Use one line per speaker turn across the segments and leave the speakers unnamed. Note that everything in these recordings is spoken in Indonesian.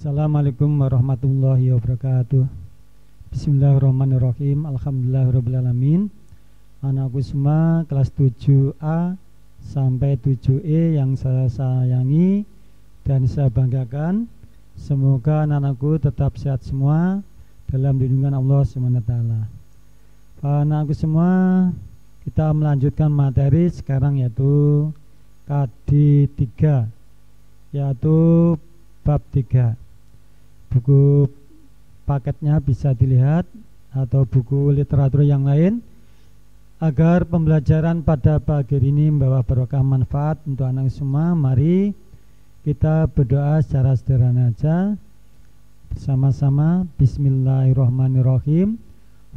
Assalamualaikum warahmatullahi wabarakatuh. Bismillahirrahmanirrahim. Alhamdulillahirrahmanirrahim. Anakku semua kelas 7A sampai 7E yang saya sayangi dan saya banggakan. Semoga anak-anakku tetap sehat semua dalam lindungan Allah SWT. Anakku semua, kita melanjutkan materi sekarang yaitu KD3, yaitu bab 3. Buku paketnya bisa dilihat atau buku literatur yang lain agar pembelajaran pada pagi ini membawa barokah manfaat untuk anak semua. Mari kita berdoa secara sederhana saja bersama-sama. Bismillahirrahmanirrahim.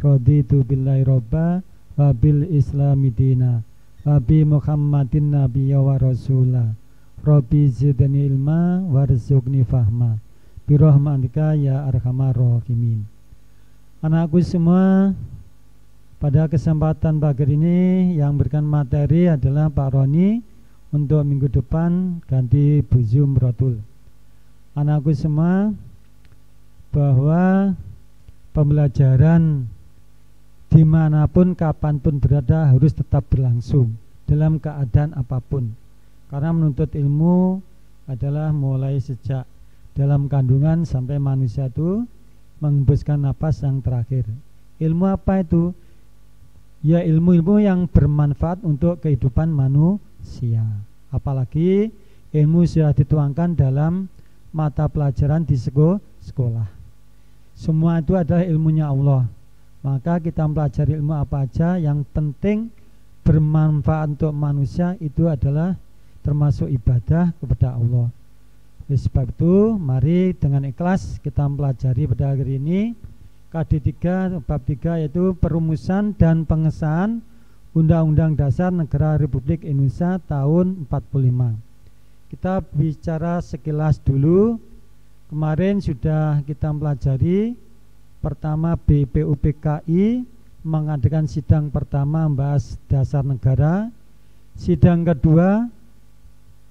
Raditu billahi robba wa bil islami dina wa bi muhammadin nabiyya wa rasulah. Rabbi zidni ilma warzuqni fahma birahmatika ya arhamar rahimin. Anakku semua, pada kesempatan pagi ini yang berikan materi adalah Pak Roni. Untuk minggu depan ganti Bu Zumratul. Anakku semua, bahwa pembelajaran dimanapun kapanpun berada harus tetap berlangsung dalam keadaan apapun. Karena menuntut ilmu adalah mulai sejak dalam kandungan sampai manusia itu mengembuskan napas yang terakhir. Ilmu apa itu? Ya, ilmu-ilmu yang bermanfaat untuk kehidupan manusia. Apalagi ilmu sudah dituangkan dalam mata pelajaran di sekolah. Semua itu adalah ilmunya Allah. Maka kita mempelajari ilmu apa aja yang penting bermanfaat untuk manusia, itu adalah termasuk ibadah kepada Allah. Oleh sebab itu, mari dengan ikhlas kita mempelajari pada hari ini KD3 bab 3, yaitu perumusan dan pengesahan Undang-Undang Dasar Negara Republik Indonesia tahun 45. Kita bicara sekilas dulu. Kemarin sudah kita mempelajari pertama BPUPKI mengadakan sidang pertama membahas dasar negara. Sidang kedua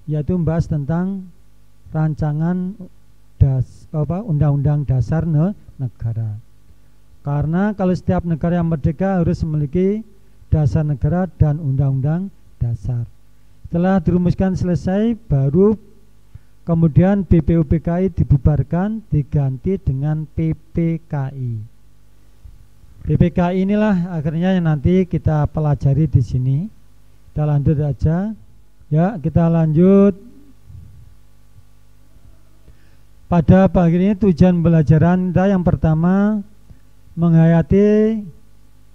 yaitu membahas tentang rancangan Undang-Undang Dasar Negara. Karena kalau setiap negara yang merdeka harus memiliki dasar negara dan undang-undang dasar. Setelah dirumuskan selesai, baru kemudian BPUPKI dibubarkan, diganti dengan PPKI. PPKI inilah akhirnya yang nanti kita pelajari di sini. Kita lanjut aja. Ya, kita lanjut. Pada pagi ini tujuan pembelajaran kita yang pertama menghayati,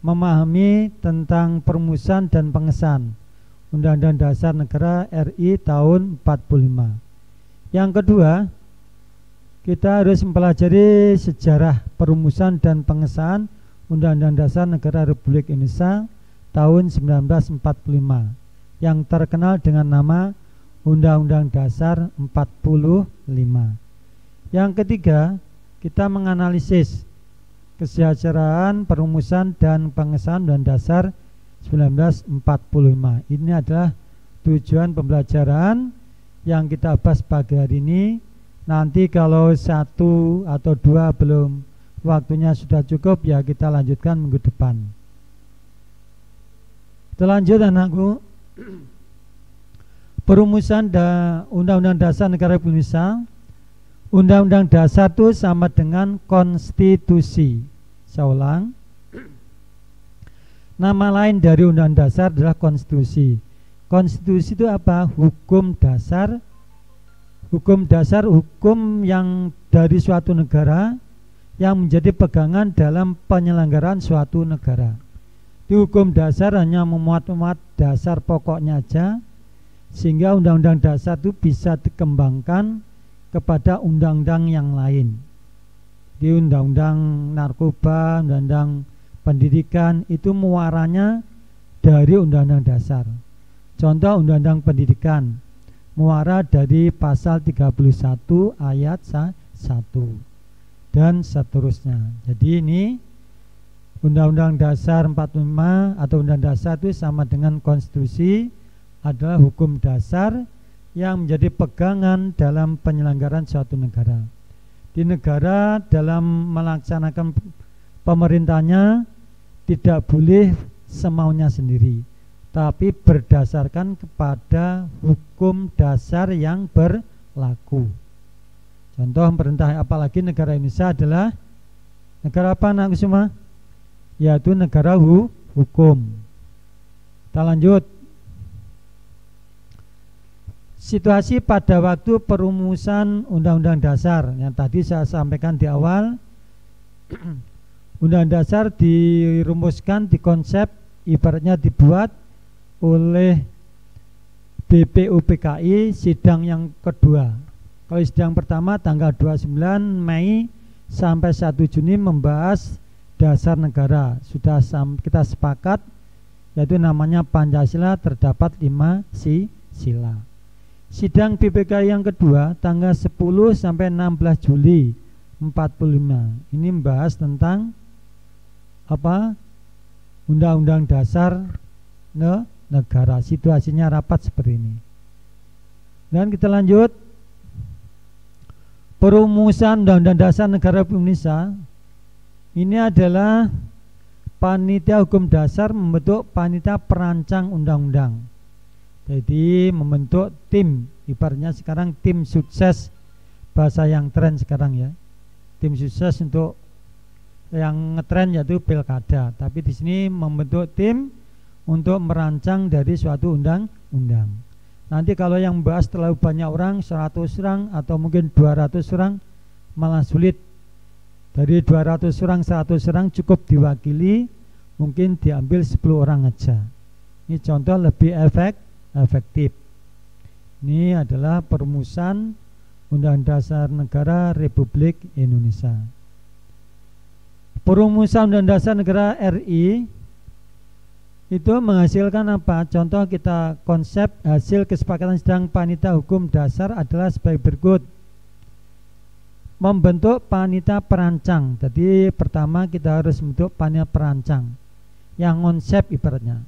memahami tentang perumusan dan pengesahan Undang-Undang Dasar Negara RI tahun 45. Yang kedua, kita harus mempelajari sejarah perumusan dan pengesahan Undang-Undang Dasar Negara Republik Indonesia tahun 1945 yang terkenal dengan nama Undang-Undang Dasar 45. Yang ketiga, kita menganalisis kesejahteraan perumusan dan pengesahan Undang-Undang Dasar 1945. Ini adalah tujuan pembelajaran yang kita bahas pagi hari ini. Nanti kalau 1 atau 2 belum waktunya sudah cukup, ya kita lanjutkan minggu depan. Kita lanjut anakku. Perumusan Undang-Undang Dasar Negara Republik Indonesia. Undang-Undang Dasar itu sama dengan konstitusi. Saya ulang. Nama lain dari Undang-Undang Dasar adalah konstitusi. Konstitusi itu apa? Hukum dasar. Hukum dasar, hukum yang dari suatu negara yang menjadi pegangan dalam penyelenggaraan suatu negara. Di hukum dasar hanya memuat dasar pokoknya aja, sehingga Undang-Undang Dasar itu bisa dikembangkan kepada undang-undang yang lain. Di undang-undang narkoba, undang-undang pendidikan, itu muaranya dari Undang-Undang Dasar. Contoh Undang-Undang Pendidikan, muara dari pasal 31 ayat 1 dan seterusnya. Jadi ini Undang-Undang Dasar 45 atau Undang-Undang Dasar itu sama dengan konstitusi, adalah hukum dasar yang menjadi pegangan dalam penyelenggaraan suatu negara. Di negara dalam melaksanakan pemerintahnya tidak boleh semaunya sendiri, tapi berdasarkan kepada hukum dasar yang berlaku. Contoh pemerintah apalagi negara Indonesia adalah negara apa anak semua? Yaitu negara hukum. Kita lanjut. Situasi pada waktu perumusan Undang-Undang Dasar yang tadi saya sampaikan di awal. Undang-Undang Dasar dirumuskan, dikonsep, ibaratnya dibuat oleh BPUPKI sidang yang kedua. Kalau sidang pertama tanggal 29 Mei sampai 1 Juni membahas dasar negara. Sudah kita sepakat, yaitu namanya Pancasila, terdapat 5 sila. Sidang BPK yang kedua tanggal 10 sampai 16 Juli 45. Ini membahas tentang apa? Undang-Undang Dasar negara. Situasinya rapat seperti ini. Dan kita lanjut. Perumusan Undang-Undang Dasar Negara Republik Indonesia ini adalah panitia hukum dasar membentuk panitia perancang undang-undang. Jadi membentuk tim, ibaratnya sekarang tim sukses, bahasa yang tren sekarang ya. Tim sukses untuk yang ngetren yaitu pilkada, tapi di sini membentuk tim untuk merancang dari suatu undang-undang. Nanti kalau yang membahas terlalu banyak orang, 100 orang atau mungkin 200 orang, malah sulit. Dari 200 orang, 100 orang cukup diwakili, mungkin diambil 10 orang aja. Ini contoh lebih efektif. Ini adalah perumusan Undang-Undang Dasar Negara Republik Indonesia. Perumusan Undang-Undang Dasar Negara RI itu menghasilkan apa? Contoh kita konsep hasil kesepakatan sidang panitia hukum dasar adalah sebagai berikut. Membentuk panitia perancang. Jadi pertama kita harus membentuk panitia perancang yang konsep ibaratnya.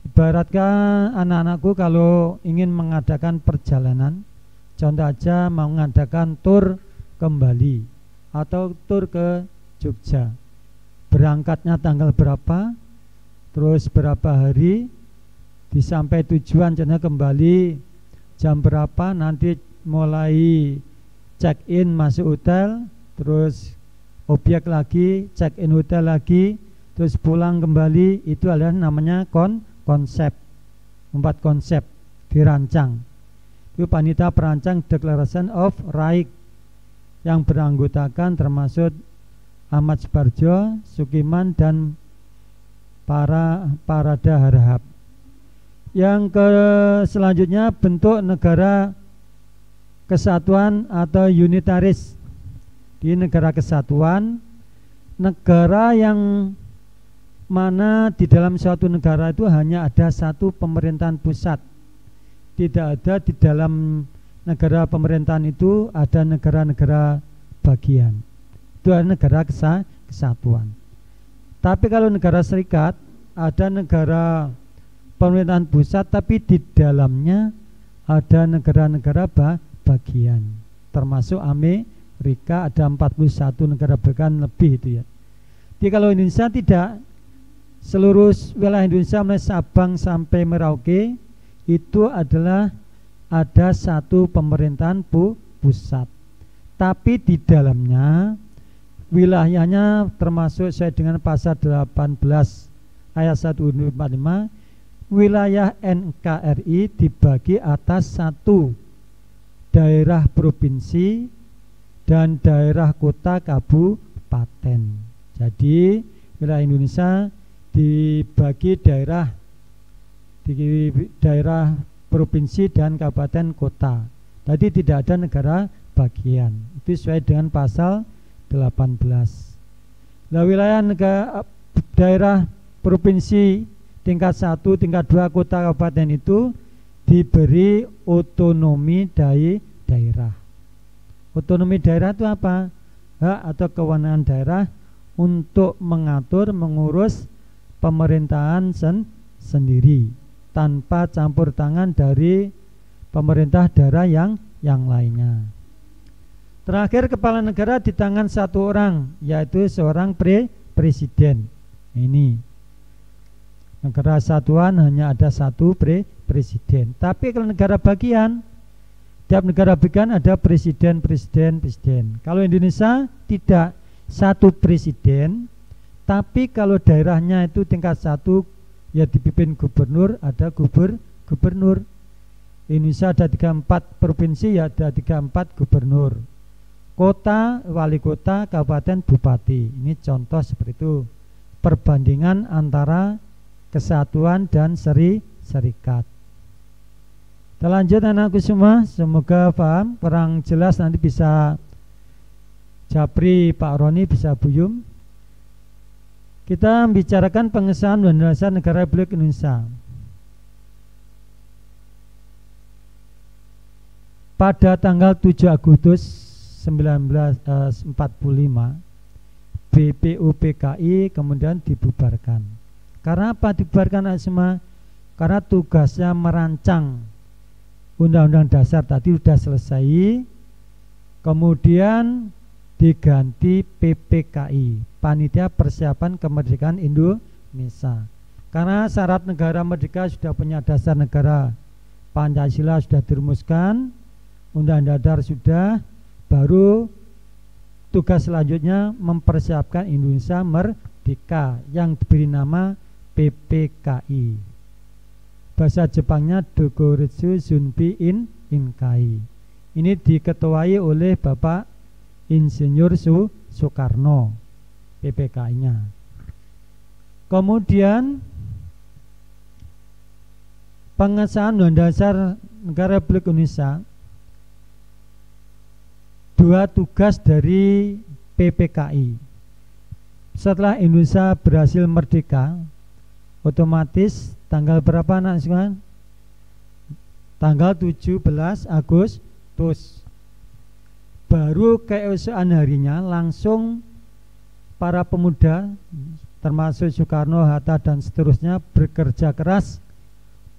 Ibaratkan anak-anakku kalau ingin mengadakan perjalanan, contoh aja mau mengadakan tur ke Bali atau tur ke Jogja. Berangkatnya tanggal berapa, terus berapa hari, disampai tujuan contohnya kembali jam berapa, nanti mulai check in masuk hotel, terus objek lagi, check in hotel lagi, terus pulang kembali. Itu adalah namanya konsep. 4 konsep dirancang. Itu panitia perancang Declaration of Right yang beranggotakan termasuk Ahmad Suparjo, Sukiman dan Parada Harahap. Yang selanjutnya bentuk negara kesatuan atau unitaris. Di negara kesatuan, negara yang mana di dalam suatu negara itu hanya ada satu pemerintahan pusat. Tidak ada di dalam negara pemerintahan itu ada negara-negara bagian. Itu adalah negara kesatuan. Tapi kalau negara serikat ada negara pemerintahan pusat, tapi di dalamnya ada negara-negara bagian. Termasuk Amerika ada 41 negara bagian lebih itu ya. Jadi kalau Indonesia tidak, seluruh wilayah Indonesia mulai Sabang sampai Merauke itu adalah ada satu pemerintahan pusat. Tapi di dalamnya wilayahnya termasuk sesuai dengan pasal 18 ayat 145, wilayah NKRI dibagi atas satu daerah provinsi dan daerah kota kabupaten. Jadi wilayah Indonesia dibagi daerah provinsi dan kabupaten kota. Tadi tidak ada negara bagian. Itu sesuai dengan pasal 18. Nah, wilayah daerah provinsi tingkat 1, tingkat 2, kota kabupaten itu diberi otonomi daerah. Otonomi daerah itu apa? Hak atau kewenangan daerah untuk mengatur, mengurus pemerintahan sendiri tanpa campur tangan dari pemerintah daerah yang lainnya. Terakhir, kepala negara di tangan satu orang, yaitu seorang presiden. Ini negara satuan hanya ada satu presiden. Tapi kalau negara bagian, tiap negara bagian ada presiden. Kalau Indonesia tidak, satu presiden. Tapi kalau daerahnya itu tingkat satu, ya dipimpin gubernur, ada gubernur. Indonesia ada 34 provinsi, ya ada 34 gubernur. Kota, wali kota, kabupaten, bupati. Ini contoh seperti itu. Perbandingan antara kesatuan dan serikat. Kita lanjut anakku semua. Semoga paham. Kurang jelas nanti bisa Japri, Pak Roni, bisa Buyum. Kita membicarakan pengesahan Undang-Undang Dasar Negara Republik Indonesia. Pada tanggal 7 Agustus 1945 BPUPKI kemudian dibubarkan. Karena apa dibubarkan semua? Karena tugasnya merancang Undang-Undang Dasar tadi sudah selesai, kemudian diganti PPKI, Panitia Persiapan Kemerdekaan Indonesia. Karena syarat negara merdeka sudah punya dasar negara, Pancasila sudah dirumuskan, Undang-Undang Dasar sudah, baru tugas selanjutnya mempersiapkan Indonesia merdeka yang diberi nama PPKI. Bahasa Jepangnya Dogoretsu Zunbi Inkai. Ini diketuai oleh Bapak Insinyur Soekarno, PPKI-nya. Kemudian pengesahan Undang-Undang Dasar Negara Republik Indonesia, dua tugas dari PPKI. Setelah Indonesia berhasil merdeka, otomatis tanggal berapa anak sekalian? Tanggal 17 Agustus. Baru keesokan harinya langsung para pemuda termasuk Soekarno, Hatta dan seterusnya bekerja keras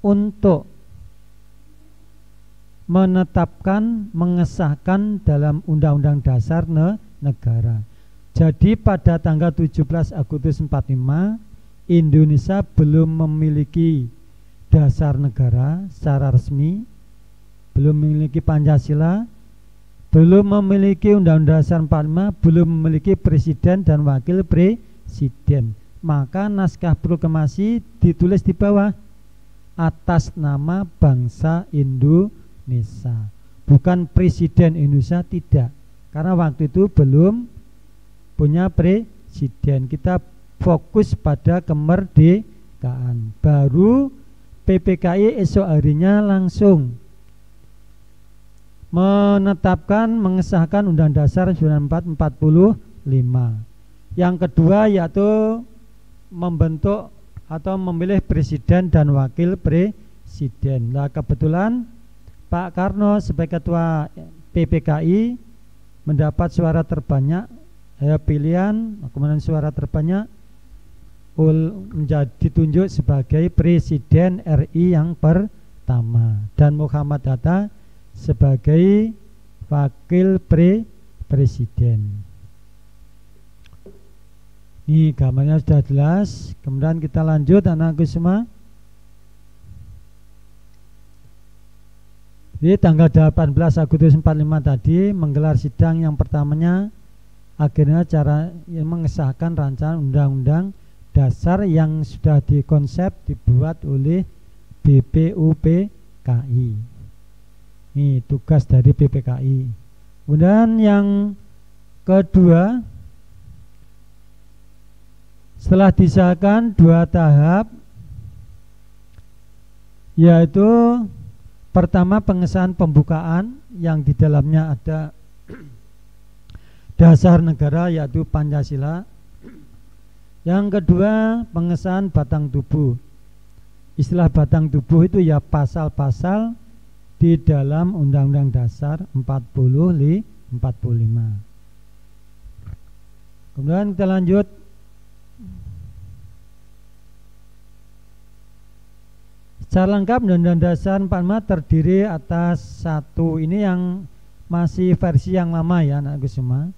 untuk menetapkan, mengesahkan dalam Undang-Undang Dasar Negara. Jadi pada tanggal 17 Agustus 45 Indonesia belum memiliki dasar negara secara resmi, belum memiliki Pancasila, belum memiliki Undang-Undang Dasar 45, belum memiliki presiden dan wakil presiden. Maka naskah proklamasi ditulis di bawah atas nama bangsa Indonesia, bukan presiden Indonesia, tidak. Karena waktu itu belum punya presiden. Kita fokus pada kemerdekaan. Baru PPKI esok harinya langsung menetapkan, mengesahkan Undang-Undang Dasar 1945. Yang kedua yaitu membentuk atau memilih presiden dan wakil presiden. Nah, kebetulan Pak Karno sebagai ketua PPKI mendapat suara terbanyak, pilihan, kemudian suara terbanyak menjadi ditunjuk sebagai presiden RI yang pertama, dan Muhammad Hatta sebagai wakil presiden. Ini gambarnya sudah jelas. Kemudian kita lanjut anakku semua. Di tanggal 18 Agustus 45 tadi menggelar sidang yang pertamanya, akhirnya cara mengesahkan rancangan Undang-Undang Dasar yang sudah dikonsep dibuat oleh BPUPKI. Ini tugas dari PPKI. Kemudian yang kedua, setelah disahkan dua tahap, yaitu pertama pengesahan pembukaan yang di dalamnya ada dasar negara yaitu Pancasila. Yang kedua pengesahan batang tubuh. Istilah batang tubuh itu ya pasal-pasal di dalam Undang-Undang Dasar 45. Kemudian kita lanjut. Secara lengkap Undang-Undang Dasar 45 terdiri atas satu, ini yang masih versi yang lama ya anakku semua.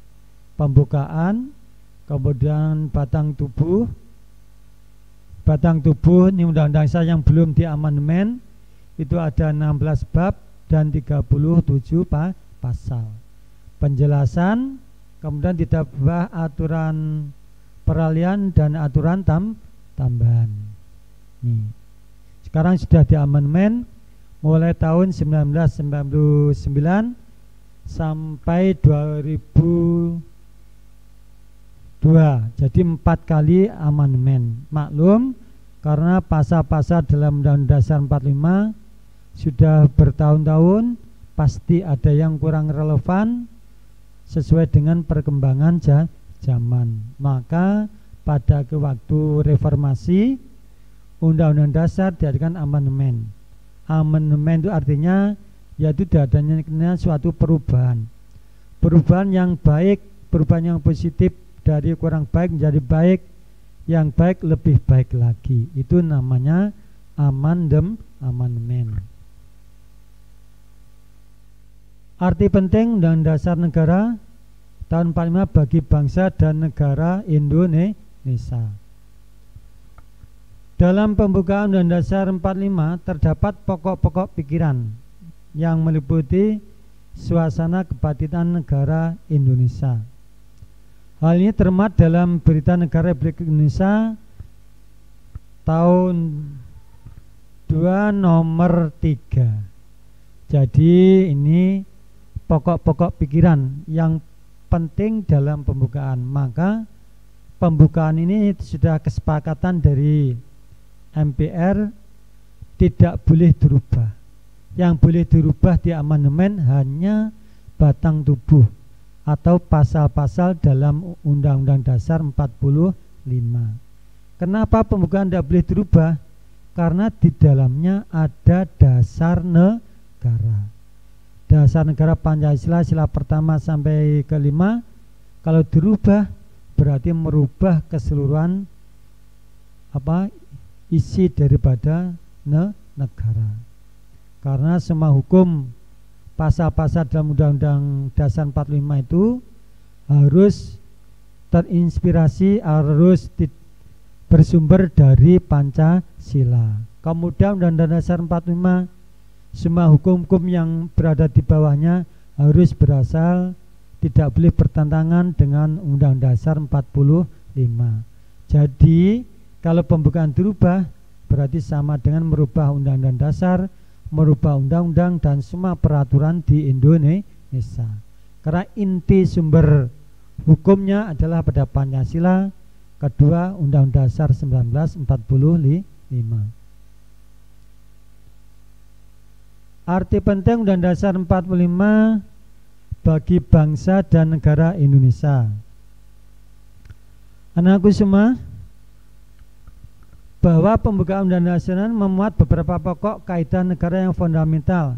Pembukaan, kemudian batang tubuh. Batang tubuh ini undang-undang dasar yang belum diamandemen itu ada 16 bab dan 37 pasal. Penjelasan, kemudian ditambah aturan peralihan dan aturan tambahan. Nih. Sekarang sudah diamandemen mulai tahun 1999 sampai 2002. Jadi 4 kali amandemen. Maklum karena pasal-pasal dalam Undang-Undang Dasar 45 sudah bertahun-tahun, pasti ada yang kurang relevan sesuai dengan perkembangan zaman. Maka pada waktu reformasi Undang-Undang Dasar diadakan amandemen. Amandemen itu artinya yaitu adanya suatu perubahan. Perubahan yang baik, perubahan yang positif dari kurang baik menjadi baik, yang baik lebih baik lagi. Itu namanya amandemen. Arti penting dan dasar negara tahun 45 bagi bangsa dan negara Indonesia. Dalam pembukaan Undang-Undang Dasar 45 terdapat pokok-pokok pikiran yang meliputi suasana kebatinan negara Indonesia. Hal ini termuat dalam Berita Negara Republik Indonesia tahun 2 nomor 3. Jadi ini pokok-pokok pikiran yang penting dalam pembukaan. Maka pembukaan ini sudah kesepakatan dari MPR, tidak boleh dirubah. Yang boleh dirubah di amandemen hanya batang tubuh atau pasal-pasal dalam Undang-Undang Dasar 45. Kenapa pembukaan tidak boleh dirubah? Karena di dalamnya ada dasar negara. Dasar negara Pancasila sila pertama sampai kelima, kalau dirubah berarti merubah keseluruhan isi daripada negara. Karena semua hukum pasal-pasal dalam Undang-Undang Dasar 45 itu harus terinspirasi, harus bersumber dari Pancasila. Kemudian Undang-Undang Dasar 45, semua hukum-hukum yang berada di bawahnya harus berasal, tidak boleh bertentangan dengan Undang-Undang Dasar 45. Jadi kalau pembukaan dirubah berarti sama dengan merubah Undang-Undang Dasar, merubah undang-undang dan semua peraturan di Indonesia. Karena inti sumber hukumnya adalah pada Pancasila, kedua Undang-Undang Dasar 1945. Arti penting Undang-Undang Dasar 45 bagi bangsa dan negara Indonesia. Anakku semua, bahwa pembukaan Undang-Undang Dasar memuat beberapa pokok kaidah negara yang fundamental.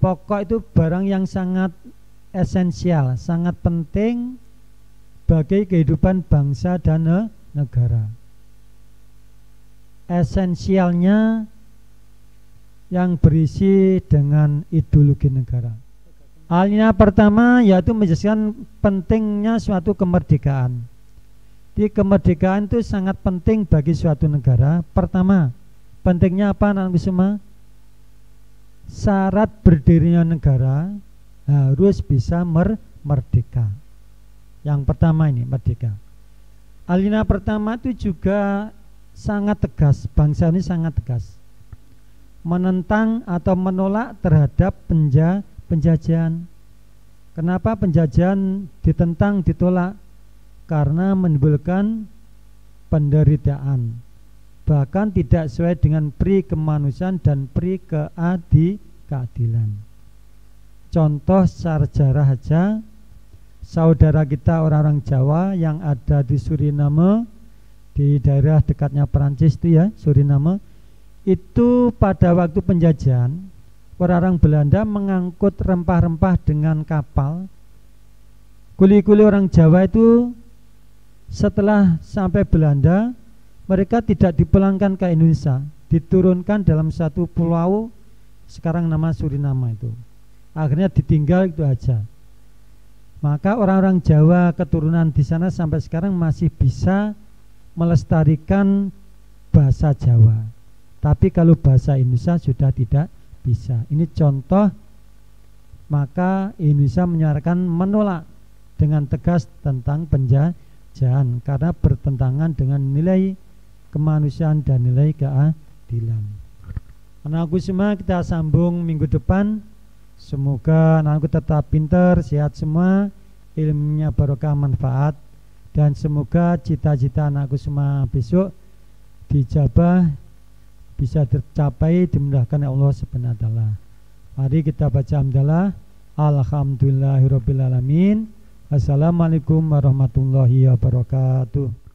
Pokok itu barang yang sangat esensial, sangat penting bagi kehidupan bangsa dan negara. Esensialnya yang berisi dengan ideologi negara. Halnya pertama yaitu menjelaskan pentingnya suatu kemerdekaan. Di kemerdekaan itu sangat penting bagi suatu negara. Pertama, pentingnya apa anak semua? Syarat berdirinya negara harus bisa merdeka. Yang pertama ini merdeka. Alinea pertama itu juga sangat tegas. Bangsa ini sangat tegas menentang atau menolak terhadap penjajahan. Kenapa penjajahan ditentang, ditolak? Karena menimbulkan penderitaan, bahkan tidak sesuai dengan pri kemanusiaan dan pri keadilan. Contoh sejarah saja, saudara kita orang-orang Jawa yang ada di Suriname, di daerah dekatnya Perancis itu ya, Suriname, itu pada waktu penjajahan orang-orang Belanda mengangkut rempah-rempah dengan kapal. Kuli-kuli orang Jawa itu setelah sampai Belanda, mereka tidak dipulangkan ke Indonesia, diturunkan dalam satu pulau sekarang nama Suriname itu. akhirnya ditinggal itu aja. Maka orang-orang Jawa keturunan di sana sampai sekarang masih bisa melestarikan bahasa Jawa. Tapi kalau bahasa Indonesia sudah tidak bisa. Ini contoh, maka Indonesia menyuarakan menolak dengan tegas tentang penjajahan karena bertentangan dengan nilai kemanusiaan dan nilai keadilan. Anak-anakku semua, kita sambung minggu depan. Semoga anakku tetap pintar, sehat semua, ilmunya barokah manfaat, dan semoga cita-cita anakku semua besok dijabah, bisa tercapai, dimudahkan oleh Allah Subhanahu wa taala. Mari kita baca hamdalah. Alhamdulillahirabbil alamin. Assalamualaikum warahmatullahi wabarakatuh.